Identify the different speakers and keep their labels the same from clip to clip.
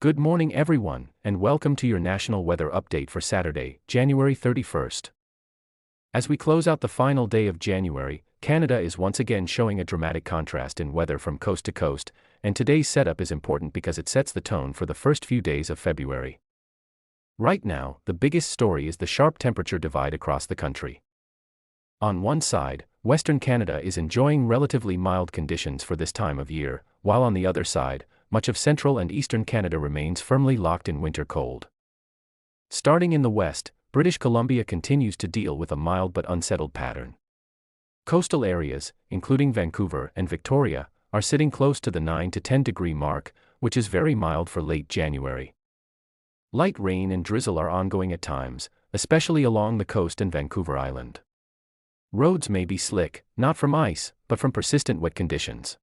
Speaker 1: Good morning everyone, and welcome to your national weather update for Saturday, January 31st. As we close out the final day of January, Canada is once again showing a dramatic contrast in weather from coast to coast, and today's setup is important because it sets the tone for the first few days of February. Right now, the biggest story is the sharp temperature divide across the country. On one side, Western Canada is enjoying relatively mild conditions for this time of year, while on the other side, much of central and eastern Canada remains firmly locked in winter cold. Starting in the west, British Columbia continues to deal with a mild but unsettled pattern. Coastal areas, including Vancouver and Victoria, are sitting close to the 9 to 10 degree mark, which is very mild for late January. Light rain and drizzle are ongoing at times, especially along the coast and Vancouver Island. Roads may be slick, not from ice, but from persistent wet conditions.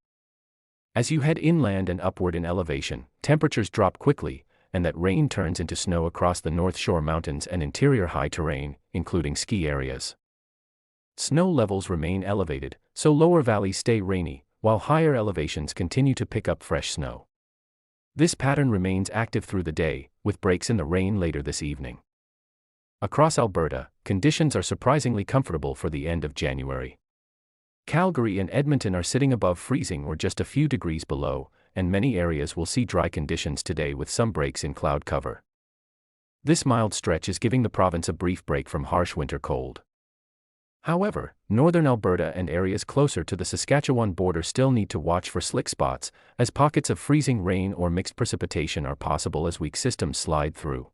Speaker 1: As you head inland and upward in elevation, temperatures drop quickly, and that rain turns into snow across the North Shore Mountains and interior high terrain, including ski areas. Snow levels remain elevated, so lower valleys stay rainy, while higher elevations continue to pick up fresh snow. This pattern remains active through the day, with breaks in the rain later this evening. Across Alberta, conditions are surprisingly comfortable for the end of January. Calgary and Edmonton are sitting above freezing or just a few degrees below, and many areas will see dry conditions today with some breaks in cloud cover. This mild stretch is giving the province a brief break from harsh winter cold. However, northern Alberta and areas closer to the Saskatchewan border still need to watch for slick spots, as pockets of freezing rain or mixed precipitation are possible as weak systems slide through.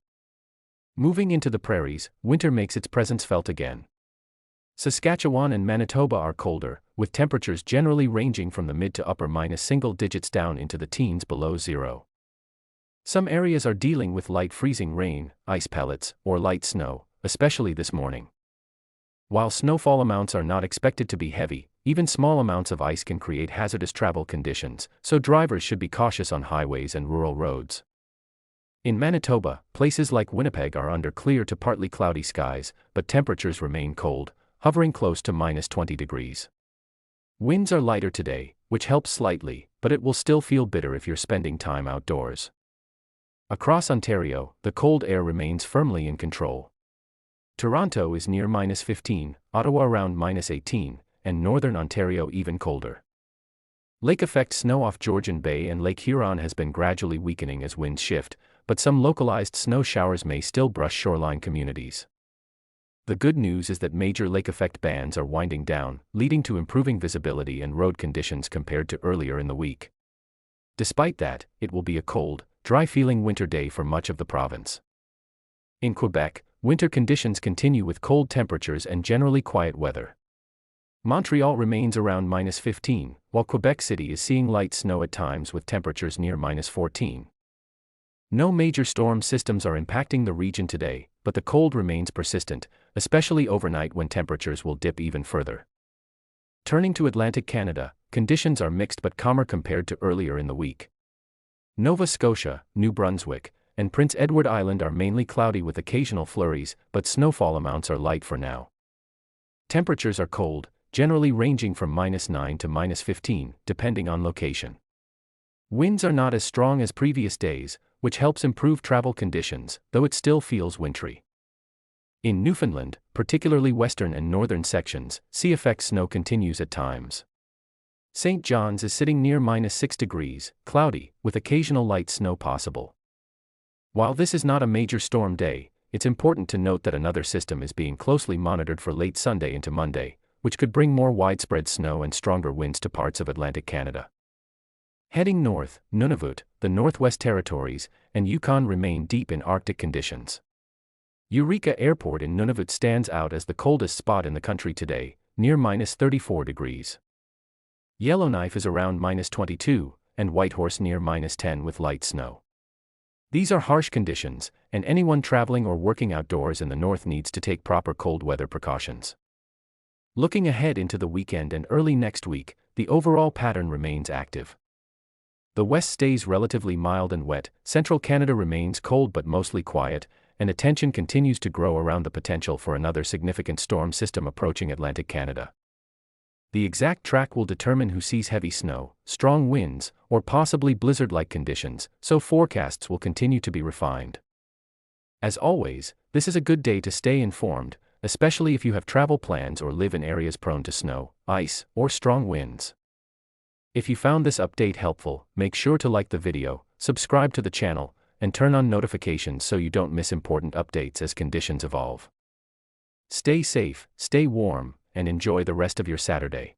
Speaker 1: Moving into the prairies, winter makes its presence felt again. Saskatchewan and Manitoba are colder, with temperatures generally ranging from the mid to upper minus single digits down into the teens below zero. Some areas are dealing with light freezing rain, ice pellets, or light snow, especially this morning. While snowfall amounts are not expected to be heavy, even small amounts of ice can create hazardous travel conditions, so drivers should be cautious on highways and rural roads. In Manitoba, places like Winnipeg are under clear to partly cloudy skies, but temperatures remain cold, hovering close to minus 20 degrees. Winds are lighter today, which helps slightly, but it will still feel bitter if you're spending time outdoors. Across Ontario, the cold air remains firmly in control. Toronto is near minus 15, Ottawa around minus 18, and northern Ontario even colder. Lake effect snow off Georgian Bay and Lake Huron has been gradually weakening as winds shift, but some localized snow showers may still brush shoreline communities. The good news is that major lake effect bands are winding down, leading to improving visibility and road conditions compared to earlier in the week. Despite that, it will be a cold, dry-feeling winter day for much of the province. In Quebec, winter conditions continue with cold temperatures and generally quiet weather. Montreal remains around minus 15, while Quebec City is seeing light snow at times with temperatures near minus 14. No major storm systems are impacting the region today, but the cold remains persistent, especially overnight when temperatures will dip even further. Turning to Atlantic Canada, conditions are mixed but calmer compared to earlier in the week. Nova Scotia, New Brunswick, and Prince Edward Island are mainly cloudy with occasional flurries, but snowfall amounts are light for now. Temperatures are cold, generally ranging from minus 9 to minus 15, depending on location. Winds are not as strong as previous days, which helps improve travel conditions, though it still feels wintry. In Newfoundland, particularly western and northern sections, sea-effect snow continues at times. St. John's is sitting near minus 6 degrees, cloudy, with occasional light snow possible. While this is not a major storm day, it's important to note that another system is being closely monitored for late Sunday into Monday, which could bring more widespread snow and stronger winds to parts of Atlantic Canada. Heading north, Nunavut, the Northwest Territories, and Yukon remain deep in Arctic conditions. Eureka Airport in Nunavut stands out as the coldest spot in the country today, near minus 34 degrees. Yellowknife is around minus 22, and Whitehorse near minus 10 with light snow. These are harsh conditions, and anyone traveling or working outdoors in the north needs to take proper cold weather precautions. Looking ahead into the weekend and early next week, the overall pattern remains active. The west stays relatively mild and wet, central Canada remains cold but mostly quiet, and attention continues to grow around the potential for another significant storm system approaching Atlantic Canada. The exact track will determine who sees heavy snow, strong winds, or possibly blizzard-like conditions, so forecasts will continue to be refined. As always, this is a good day to stay informed, especially if you have travel plans or live in areas prone to snow, ice, or strong winds. If you found this update helpful, make sure to like the video, subscribe to the channel, and turn on notifications so you don't miss important updates as conditions evolve. Stay safe, stay warm, and enjoy the rest of your Saturday.